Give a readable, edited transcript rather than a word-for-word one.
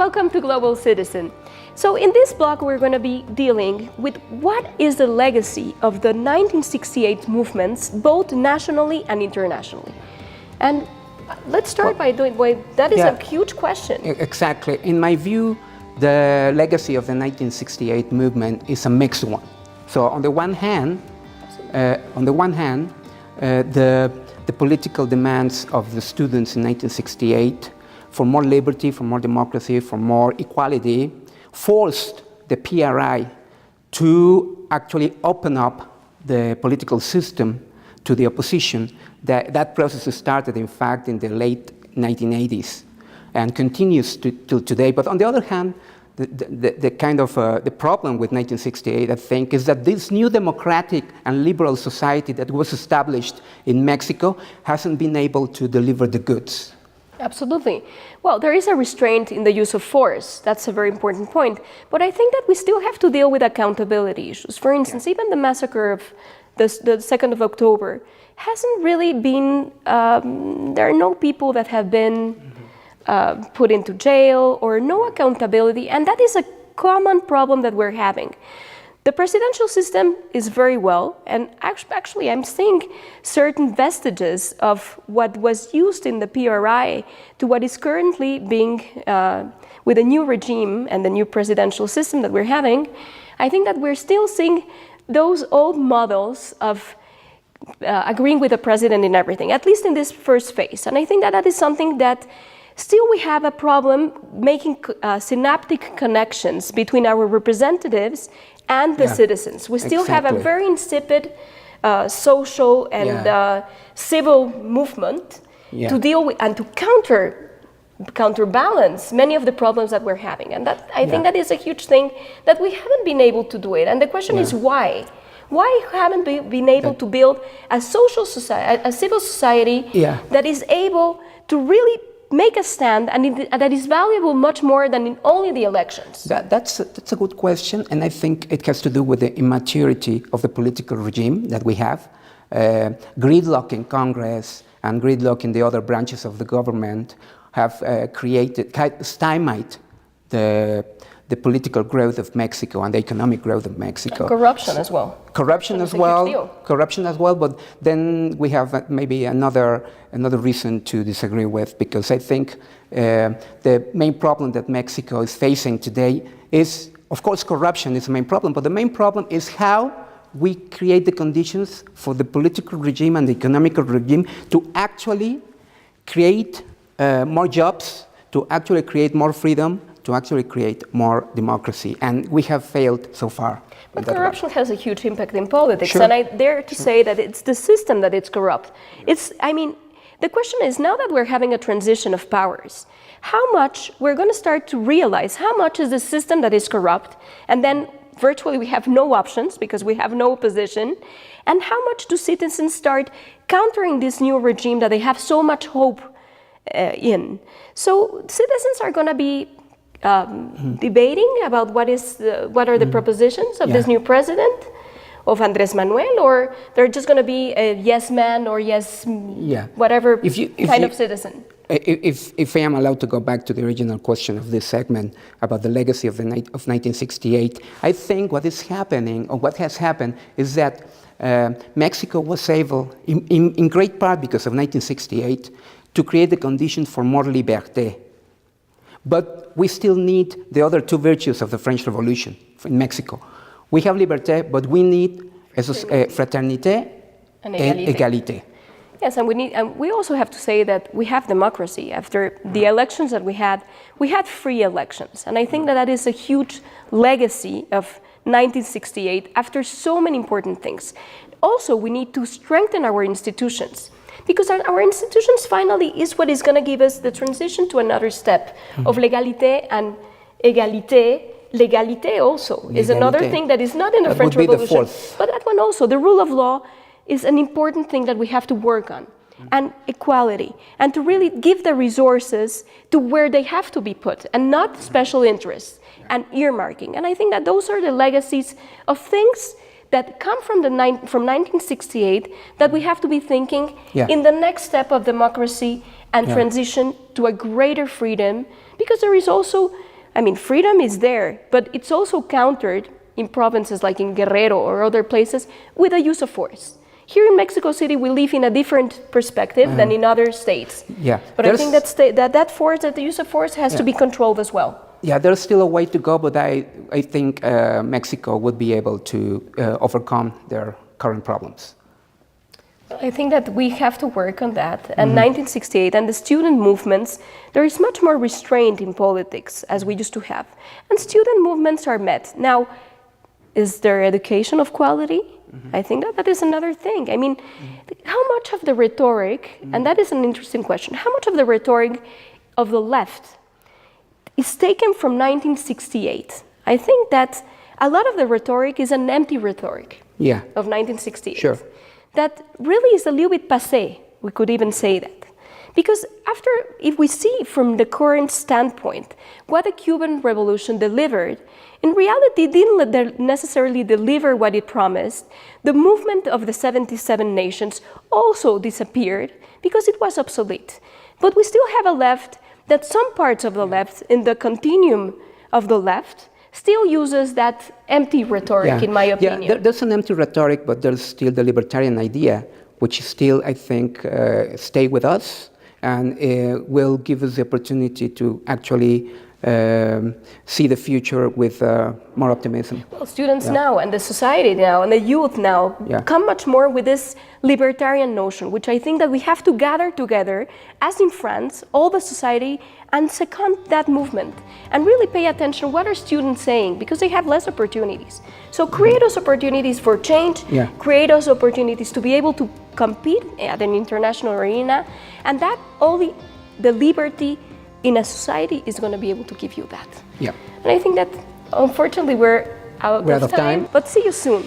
Welcome to Global Citizen. So in this blog, we're going to be dealing with what is the legacy of the 1968 movements, both nationally and internationally. And let's start by doing, that is a huge question. Exactly. In my view, the legacy of the 1968 movement is a mixed one. So on the one hand, the political demands of the students in 1968 for more liberty, for more democracy, for more equality, forced the PRI to actually open up the political system to the opposition. That process started, in fact, in the late 1980s and continues till today. But on the other hand, the problem with 1968, I think, is that this new democratic and liberal society that was established in Mexico hasn't been able to deliver the goods. Absolutely. Well, there is a restraint in the use of force. That's a very important point. But I think that we still have to deal with accountability issues. For instance, even the massacre of the 2nd of October hasn't really been, there are no people that have been put into jail or no accountability. And that is a common problem that we're having. The presidential system is very well, and actually I'm seeing certain vestiges of what was used in the PRI to what is currently being, with the new regime and the new presidential system that we're having. I think that we're still seeing those old models of agreeing with the president in everything, at least in this first phase. And I think that that is something that still we have a problem making synaptic connections between our representatives and the citizens. We still have a very insipid social and civil movement to deal with and to counterbalance many of the problems that we're having. And that I think that is a huge thing that we haven't been able to do it. And the question is why? Why haven't we been able to build a social society, a civil society that is able to really make a stand and that is valuable much more than in only the elections? That's a good question, and I think it has to do with the immaturity of the political regime that we have. Gridlock in Congress and gridlock in the other branches of the government have stymied the political growth of Mexico and the economic growth of Mexico. And corruption as well. Corruption as well, but then we have maybe another reason to disagree with, because I think the main problem that Mexico is facing today is, of course, corruption is the main problem, but the main problem is how we create the conditions for the political regime and the economic regime to actually create more jobs, to actually create more freedom, to actually create more democracy, and we have failed so far. But corruption has a huge impact in politics, and I dare to say that it's the system that it's corrupt. The question is, now that we're having a transition of powers, how much we're going to start to realize how much is the system that is corrupt, and then virtually we have no options because we have no opposition, and how much do citizens start countering this new regime that they have so much hope in? So citizens are going to be debating about what are the propositions of this new president, of Andrés Manuel, or they're just going to be a yes man or yes whatever kind of citizen? If I am allowed to go back to the original question of this segment about the legacy of 1968, I think what is happening, or what has happened, is that Mexico was able, in great part because of 1968, to create the conditions for more liberté. But we still need the other two virtues of the French Revolution in Mexico. We have liberté, but we need fraternité and égalité. Yes, and we also have to say that we have democracy. After the elections that we had free elections. And I think that is a huge legacy of 1968 after so many important things. Also, we need to strengthen our institutions, because our institutions finally is what is going to give us the transition to another step of legalité and égalité. Legalité also is another thing that is not in the French Revolution. But that one also, the rule of law is an important thing that we have to work on. And equality, and to really give the resources to where they have to be put, and not special interests and earmarking. And I think that those are the legacies of things that come from 1968 that we have to be thinking in the next step of democracy and transition to a greater freedom, because there is also I mean, freedom is there, but it's also countered in provinces like in Guerrero or other places with the use of force. Here in Mexico City, we live in a different perspective than in other states. Yeah. But I think that force, that the use of force has to be controlled as well. Yeah, there's still a way to go, but I think Mexico would be able to overcome their current problems. I think that we have to work on that. And 1968 and the student movements, there is much more restraint in politics as we used to have. And student movements are met. Now, is there education of quality? I think that is another thing. I mean, how much of the rhetoric, and that is an interesting question, how much of the rhetoric of the left is taken from 1968? I think that a lot of the rhetoric is an empty rhetoric of 1968. Sure. That really is a little bit passé, we could even say that. Because if we see from the current standpoint what the Cuban Revolution delivered, in reality it didn't necessarily deliver what it promised. The movement of the 77 nations also disappeared because it was obsolete. But we still have a left that some parts of the left, in the continuum of the left, still uses that empty rhetoric, in my opinion. Yeah, there's an empty rhetoric, but there's still the libertarian idea, which still, I think, stay with us and will give us the opportunity to actually see the future with more optimism. Well, students now and the society now and the youth now come much more with this libertarian notion, which I think that we have to gather together, as in France, all the society, and second that movement and really pay attention what are students saying, because they have less opportunities. So create those opportunities for change, create those opportunities to be able to compete at an international arena, and that only the liberty in a society is going to be able to give you that. Yeah. And I think that unfortunately we're out of time, but see you soon.